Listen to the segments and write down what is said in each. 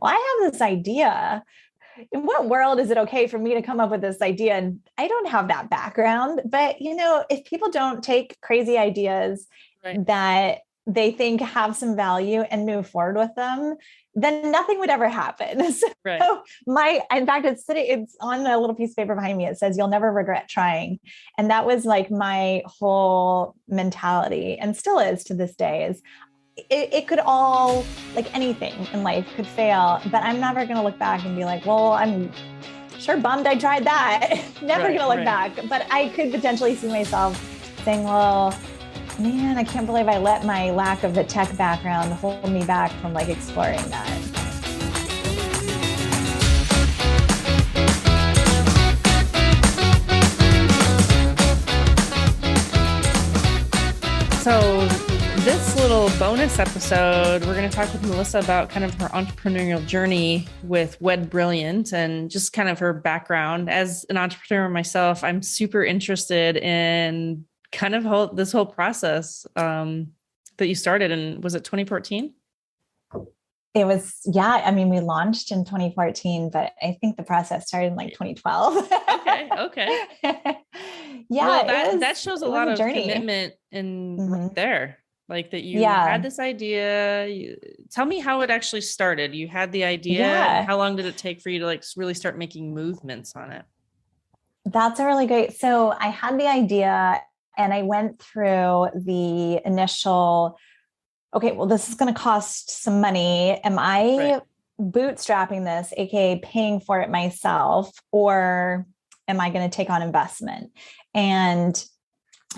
well, I have this idea. In what world is it okay for me to come up with this idea? And I don't have that background, but if people don't take crazy ideas that they think have some value and move forward with them, then nothing would ever happen. So in fact, it's on a little piece of paper behind me. It says, "You'll never regret trying." And that was like my whole mentality, and still is to this day, is it could all, like anything in life could fail, but I'm never going to look back and be like, well, I'm sure bummed I tried that. Never going to look back, but I could potentially see myself saying, well, man, I can't believe I let my lack of the tech background hold me back from like exploring that. So this little bonus episode, we're going to talk with Melissa about kind of her entrepreneurial journey with Wed Brilliant and just kind of her background. As an entrepreneur myself, I'm super interested in kind of this whole process that you started in, was it 2014? It was, yeah. I mean, we launched in 2014, but I think the process started in like 2012. Okay. Yeah. Well, that shows a lot of commitment right there. Like that you had this idea. Tell me how it actually started. You had the idea. And how long did it take for you to like really start making movements on it? That's a really great. So I had the idea and I went through the initial, okay, well, this is going to cost some money. Am I bootstrapping this, AKA paying for it myself, or am I going to take on investment? And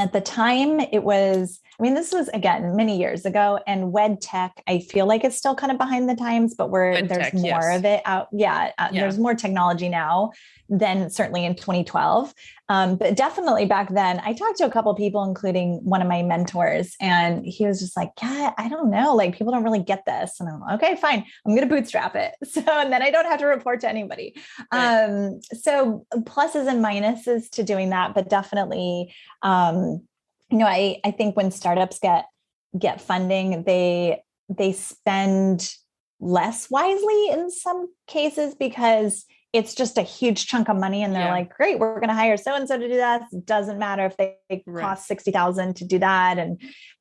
at the time it was, this was again, many years ago, and Wed Tech, I feel like it's still kind of behind the times, but there's more of it out. There's more technology now than certainly in 2012. But definitely back then I talked to a couple of people, including one of my mentors, and he was just like, yeah, I don't know, like people don't really get this. And I'm like, okay, fine. I'm going to bootstrap it. So, and then I don't have to report to anybody. So pluses and minuses to doing that, but definitely, I think when startups get funding, they spend less wisely in some cases because it's just a huge chunk of money. And they're like, great, we're going to hire so-and-so to do that. It doesn't matter if they cost $60,000 to do that.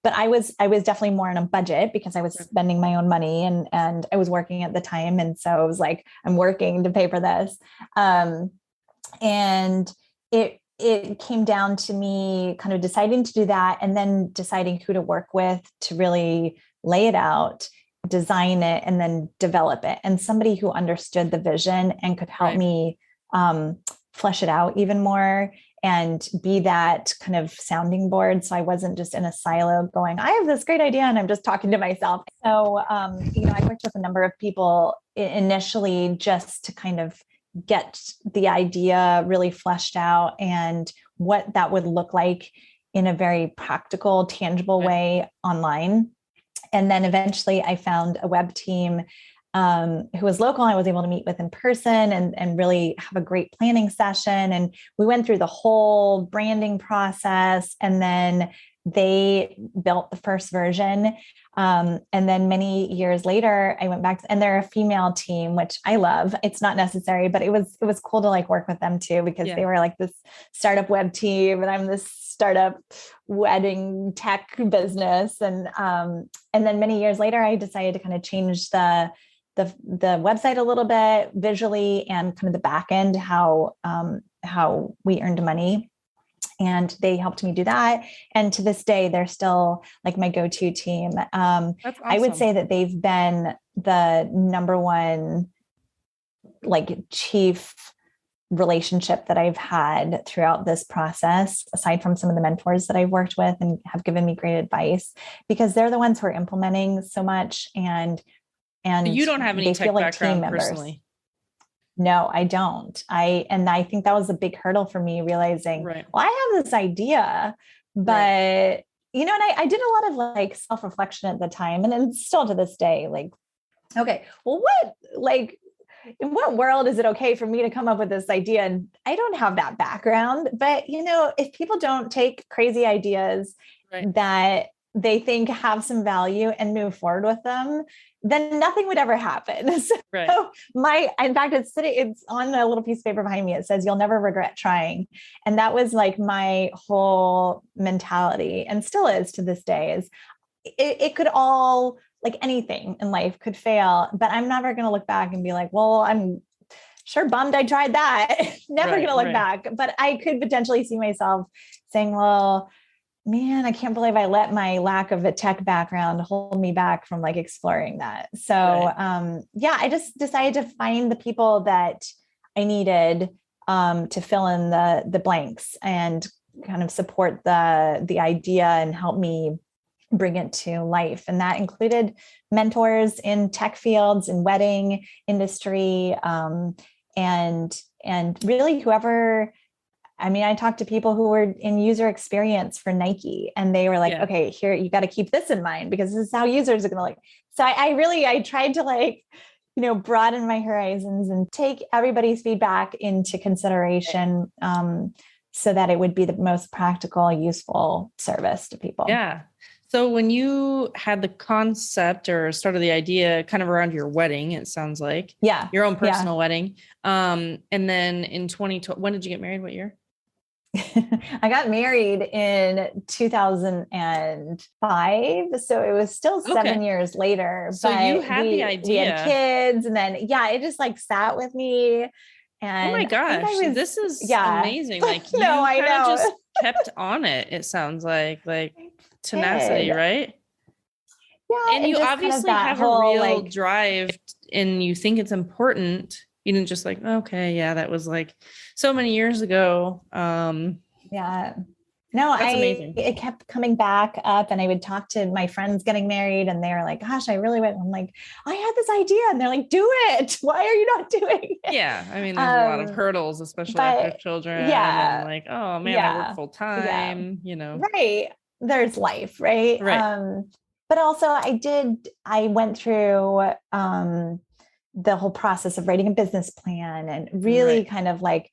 But I was definitely more on a budget because I was spending my own money and I was working at the time. And so I was like, I'm working to pay for this. And it came down to me kind of deciding to do that and then deciding who to work with to really lay it out, design it, and then develop it. And somebody who understood the vision and could help me flesh it out even more and be that kind of sounding board. So I wasn't just in a silo going, I have this great idea and I'm just talking to myself. So, I worked with a number of people initially just to kind of get the idea really fleshed out and what that would look like in a very practical, tangible way online. And then eventually I found a web team who was local. I was able to meet with in person and really have a great planning session. And we went through the whole branding process, and then they built the first version. And then many years later, I went back and they're a female team, which I love. It's not necessary, but it was cool to like work with them too, because they were like this startup web team and I'm this startup wedding tech business. And then many years later, I decided to kind of change the website a little bit visually and kind of the back end, how we earned money. And they helped me do that. And to this day, they're still like my go-to team. That's awesome. I would say that they've been the number one, like, chief relationship that I've had throughout this process, aside from some of the mentors that I've worked with and have given me great advice, because they're the ones who are implementing so much. And you don't have any tech background personally. No, I don't. I think that was a big hurdle for me, realizing, well, I have this idea, but, and I did a lot of like self-reflection at the time, and still to this day, like, okay, well, in what world is it okay for me to come up with this idea? And I don't have that background, but if people don't take crazy ideas that they think have some value and move forward with them, then nothing would ever happen. So Right. in fact, it's on a little piece of paper behind me. It says, "You'll never regret trying." And that was like my whole mentality, and still is to this day, is it could all, like anything in life could fail, but I'm never going to look back and be like, well, I'm sure bummed I tried that. Never going to look back, but I could potentially see myself saying, well, man, I can't believe I let my lack of a tech background hold me back from like exploring that. So, I just decided to find the people that I needed to fill in the blanks and kind of support the idea and help me bring it to life. And that included mentors in tech fields and wedding industry, and really whoever. I mean, I talked to people who were in user experience for Nike, and they were like, okay, here, you got to keep this in mind because this is how users are going to look. So I tried to like, broaden my horizons and take everybody's feedback into consideration, so that it would be the most practical, useful service to people. Yeah. So when you had the concept or started the idea kind of around your wedding, it sounds like, your own personal wedding. And then in 2020, when did you get married? What year? I got married in 2005. So it was still 7 years later. So you had the idea. We had kids, and then, it just like sat with me. And oh my gosh, this is amazing. Like you I know. just kept on it. It sounds like tenacity, right? Yeah. And you obviously have a real drive, and you think it's important. You didn't just like, okay, that was like so many years ago. No, that's amazing. It kept coming back up, and I would talk to my friends getting married, and they were like, gosh, I really went. I'm like, I had this idea. And they're like, do it. Why are you not doing it? Yeah. I mean, there's a lot of hurdles, especially after children. Yeah. And like, oh man, I work full time, Right. There's life. Right. But also I went through, the whole process of writing a business plan and really kind of like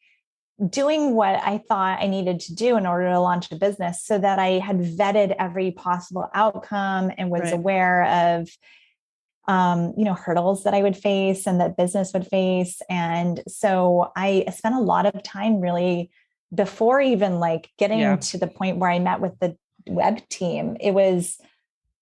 doing what I thought I needed to do in order to launch a business, so that I had vetted every possible outcome and was aware of, hurdles that I would face and that business would face. And so I spent a lot of time really before even like getting to the point where I met with the web team. It was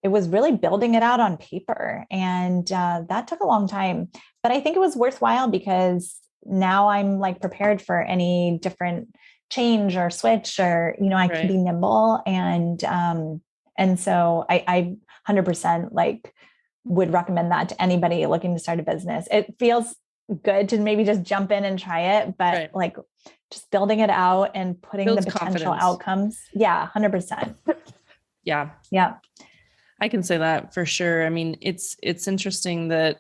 really building it out on paper. And that took a long time, but I think it was worthwhile because now I'm like prepared for any different change or switch, or, I can be nimble. And so I 100% like would recommend that to anybody looking to start a business. It feels good to maybe just jump in and try it, but like just building it out and putting the potential outcomes. Yeah. 100%. Yeah. I can say that for sure. I mean, it's interesting that,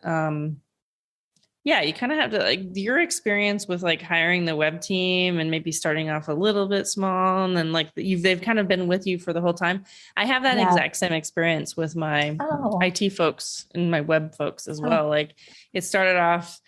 you kind of have to like your experience with like hiring the web team and maybe starting off a little bit small, and then like they've kind of been with you for the whole time. I have that exact same experience with my IT folks and my web folks as well. Like it started off,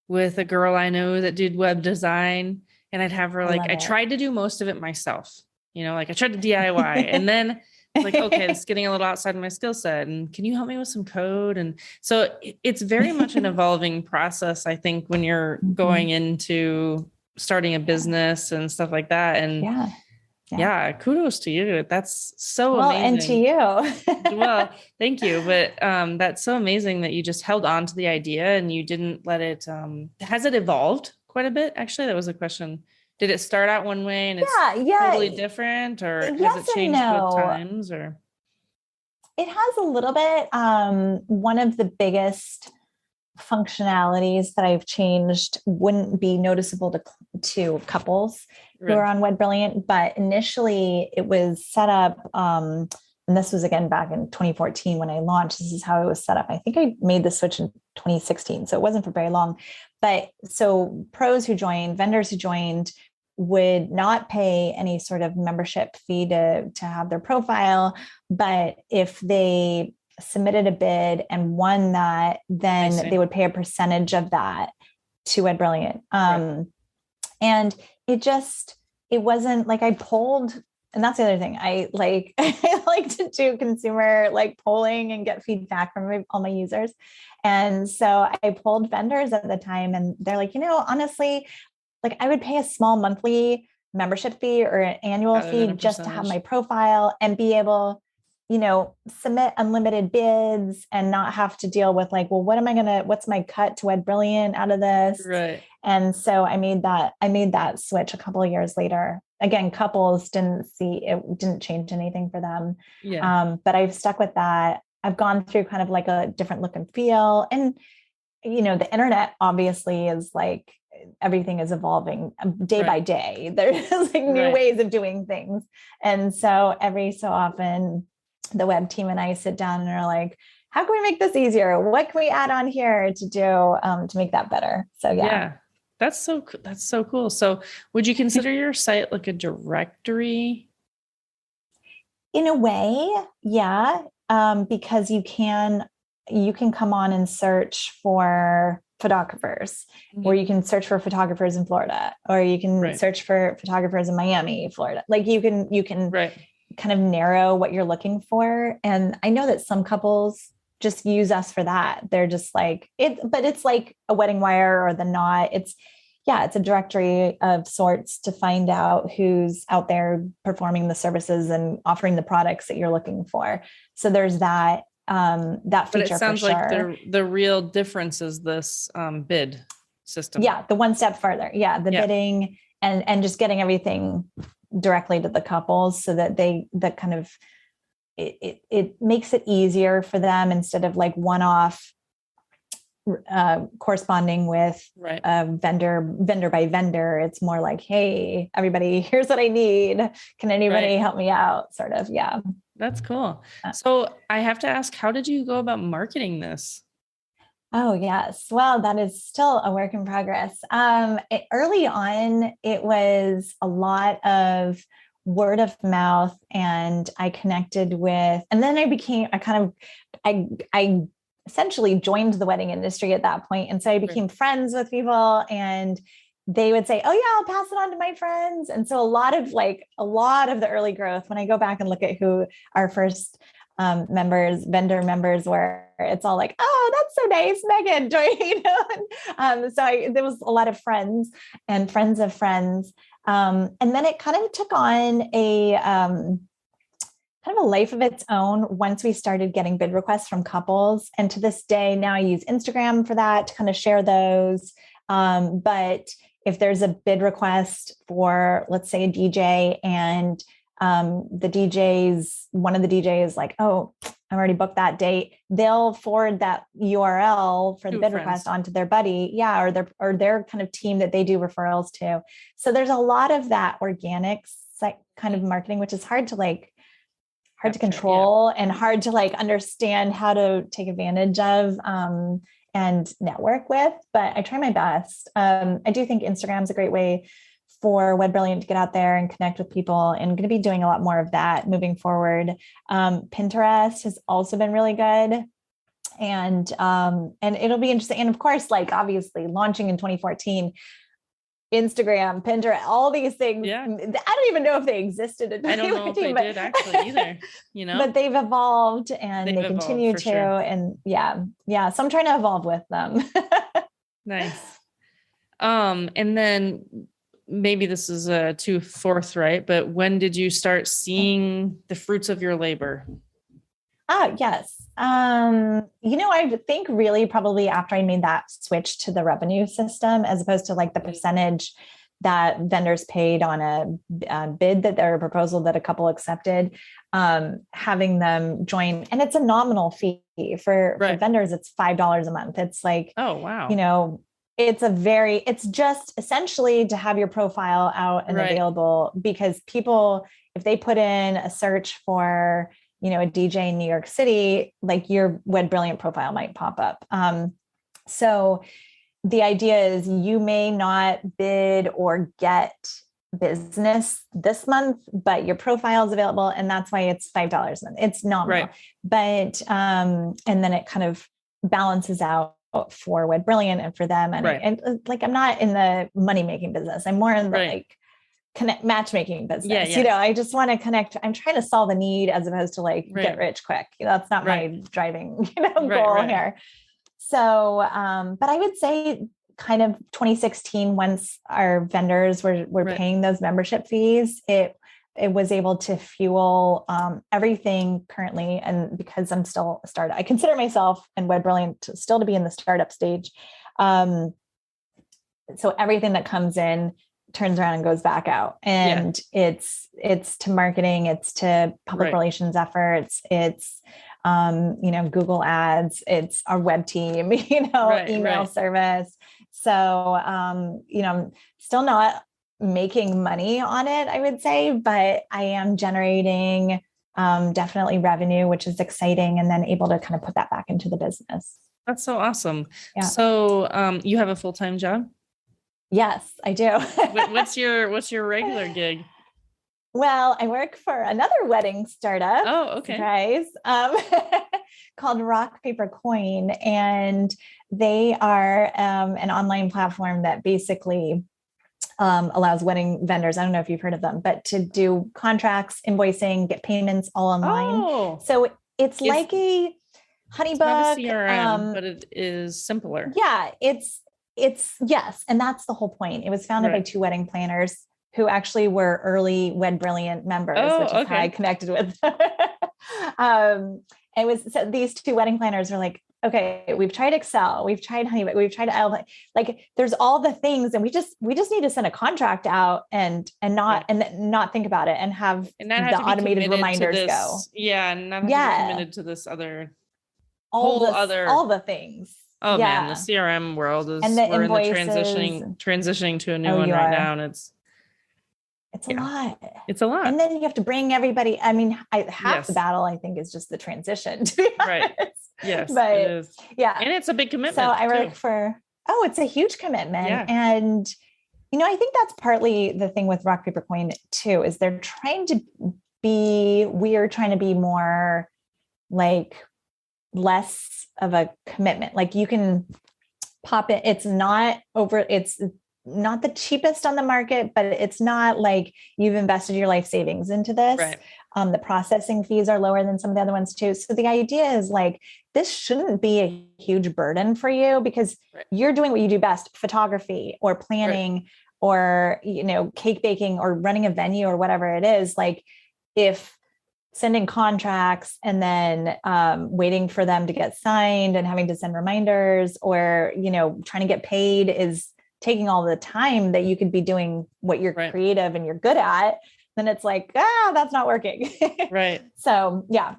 with a girl I know that did web design, and I'd have her I tried to do most of it myself, like I tried to DIY and then it's like, okay, it's getting a little outside of my skill set, and can you help me with some code? And so it's very much an evolving process, I think, when you're going into starting a business and stuff like that. And kudos to you. That's so amazing. And to you. Well, thank you. But that's so amazing that you just held on to the idea and you didn't let it, has it evolved quite a bit? Actually, that was a question. Did it start out one way and it's totally different, or has it changed with times? Or it has a little bit. One of the biggest functionalities that I've changed wouldn't be noticeable to couples who are on Wed Brilliant, but initially it was set up. And this was again back in 2014 when I launched. This is how it was set up. I think I made the switch in 2016, so it wasn't for very long. But so pros who joined, vendors who joined, would not pay any sort of membership fee to have their profile. But if they submitted a bid and won that, then they would pay a percentage of that to Wed Brilliant. And it wasn't like I pulled and that's the other thing. I like, I like to do consumer like polling and get feedback from all my users. And so I polled vendors at the time and they're like, honestly, like I would pay a small monthly membership fee or an annual fee just to have my profile and be able, submit unlimited bids and not have to deal with like, well, what's my cut to Wed Brilliant out of this? Right. And so I made that switch a couple of years later. Again, couples didn't change anything for them. Yeah. But I've stuck with that. I've gone through kind of like a different look and feel. And, the internet obviously is like, everything is evolving day by day. There's like new ways of doing things. And so every so often the web team and I sit down and are like, how can we make this easier? What can we add on here to do to make that better? So yeah. That's so cool. So would you consider your site like a directory? In a way, yeah. Because you can come on and search for photographers, or you can search for photographers in Florida, or you can search for photographers in Miami, Florida. Like you can kind of narrow what you're looking for. And I know that some couples just use us for that. They're just like but it's like a Wedding Wire or The Knot. It's a directory of sorts to find out who's out there performing the services and offering the products that you're looking for. So there's that feature. But it sounds like the real difference is this bid system. Yeah, the one step further. Yeah, the bidding and just getting everything directly to the couples so that it makes it easier for them instead of like one-off corresponding with vendor by vendor. It's more like, hey, everybody, here's what I need. Can anybody help me out? Sort of. Yeah. That's cool. So I have to ask, how did you go about marketing this? Oh, yes. Well, that is still a work in progress. Early on, it was a lot of word of mouth, and I connected with, and then I essentially joined the wedding industry at that point. And so I became friends with people, and they would say, oh yeah, I'll pass it on to my friends. And so a lot of the early growth, when I go back and look at who our first vendor members were, it's all like, oh, that's so nice, Megan, join, so there was a lot of friends and friends of friends. And then it kind of took on a kind of a life of its own once we started getting bid requests from couples. And to this day, now I use Instagram for that to kind of share those. But if there's a bid request for, let's say, a DJ, and one of the DJs like, oh, I'm already booked that date, they'll forward that URL for the bid request onto their buddy. Yeah. Or their kind of team that they do referrals to. So there's a lot of that organic kind of marketing, which is hard to control and hard to like understand how to take advantage of and network with, but I try my best. I do think Instagram is a great way for Wed Brilliant to get out there and connect with people, and going to be doing a lot more of that moving forward. Pinterest has also been really good. And it'll be interesting. And of course, like obviously launching in 2014, Instagram, Pinterest, all these things. Yeah. I don't even know if they existed in 2014. I don't know if they did actually either, But they've evolved and they continue to. Sure. And yeah. So I'm trying to evolve with them. Nice. And then maybe this is too forthright, but when did you start seeing the fruits of your labor? Yes. I think really probably after I made that switch to the revenue system, as opposed to like the percentage that vendors paid on a bid that their proposal that a couple accepted, having them join. And it's a nominal fee for vendors. It's $5 a month. It's like, oh, wow. It's just essentially to have your profile out and available, because people, if they put in a search for, a DJ in New York City, like your Wed Brilliant profile might pop up. So the idea is you may not bid or get business this month, but your profile is available. And that's why it's $5 a month. It's nominal, but, and then it kind of balances out for Wed Brilliant and for them. And, and like, I'm not in the money-making business. I'm more in the matchmaking business. Yeah. I just want to connect. I'm trying to solve a need as opposed to like get rich quick. That's not my driving, goal here. So, but I would say kind of 2016, once our vendors were paying those membership fees, it was able to fuel everything currently. And because I'm still a startup, I consider myself and Wed Brilliant still to be in the startup stage. So everything that comes in turns around and goes back out. And it's to marketing, it's to public relations efforts, it's Google ads, it's our web team, email service. So, I'm still not making money on it, I would say, but I am generating definitely revenue, which is exciting, and then able to kind of put that back into the business. That's so awesome. Yeah. So you have a full-time job? Yes, I do. What's your regular gig? Well, I work for another wedding startup. Oh, okay. Surprise. Called Rock, Paper, Coin. And they are an online platform that basically allows wedding vendors, I don't know if you've heard of them, but to do contracts, invoicing, get payments all online. Oh. So it's like a honeybook. Not a CRM, but it is simpler. Yeah, it's yes. And that's the whole point. It was founded by two wedding planners who actually were early Wed Brilliant members, which is how I connected with. So these two wedding planners are like, okay, we've tried Excel, we've tried Honeybook, we've tried like there's all the things, and we just need to send a contract out and not think about it and have the automated reminders go. Yeah, and not have to be committed to this other all the things. Oh man, the CRM world is we're in the transitioning to a new one right now, and it's a lot. It's a lot. And then you have to bring everybody. I mean, half the battle, I think, is just the transition, to be honest. Yes, but it is. Yeah. And it's a big commitment. So I work it's a huge commitment. Yeah. And, I think that's partly the thing with Rock, Paper, Coin too, is we are trying to be more like less of a commitment. Like you can pop it. It's not the cheapest on the market, but it's not like you've invested your life savings into this. Right. The processing fees are lower than some of the other ones too. So the idea is like, this shouldn't be a huge burden for you because you're doing what you do best, photography or planning or, cake baking or running a venue or whatever it is. Like if sending contracts and then waiting for them to get signed and having to send reminders or, trying to get paid is taking all the time that you could be doing what you're creative and you're good at, then it's like, that's not working. Right. So yeah.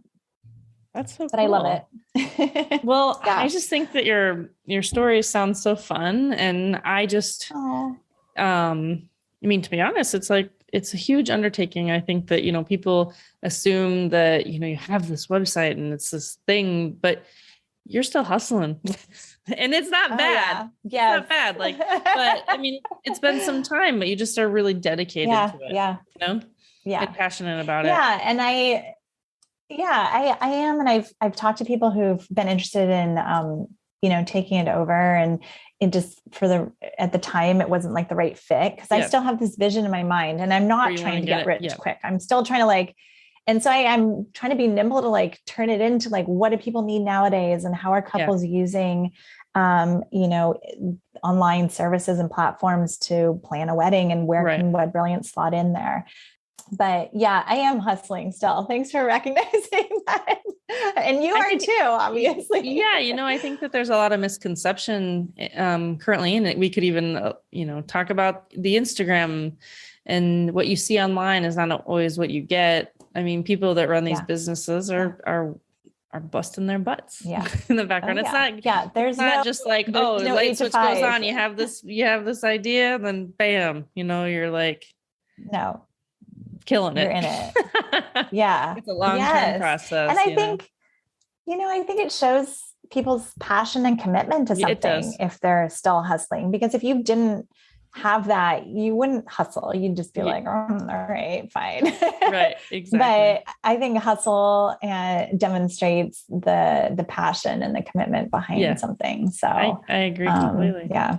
That's so cool. But I love it. Well, I just think that your story sounds so fun. And I just, to be honest, it's like, it's a huge undertaking. I think that, people assume that, you have this website and it's this thing, but you're still hustling and it's not bad. Yeah. It's not bad. Like, but I mean, it's been some time, but you just are really dedicated to it. Yeah. And passionate about it. Yeah. And I am. And I've talked to people who've been interested in, taking it over, and it just at the time, it wasn't like the right fit. Cause I still have this vision in my mind and I'm not trying to get rich quick. I'm still trying to and so I'm trying to be nimble to turn it into what do people need nowadays and how are couples using, online services and platforms to plan a wedding and where can Wed Brilliant slot in there. But yeah, I am hustling still. Thanks for recognizing that. And you are too, obviously. Yeah. I think that there's a lot of misconception currently, and we could even, talk about the Instagram and what you see online is not always what you get. I mean, people that run these businesses are busting their butts in the background. It's not, there's not just like, light switch goes on. You have this idea, then bam, you're like, no, killing it. You're in it. Yeah. It's a long-term process. And I think it shows people's passion and commitment to something if they're still hustling, because if you didn't have that, you wouldn't hustle. You'd just be like, all right, fine. Right. Exactly. But I think hustle demonstrates the passion and the commitment behind something. So I agree completely. Yeah.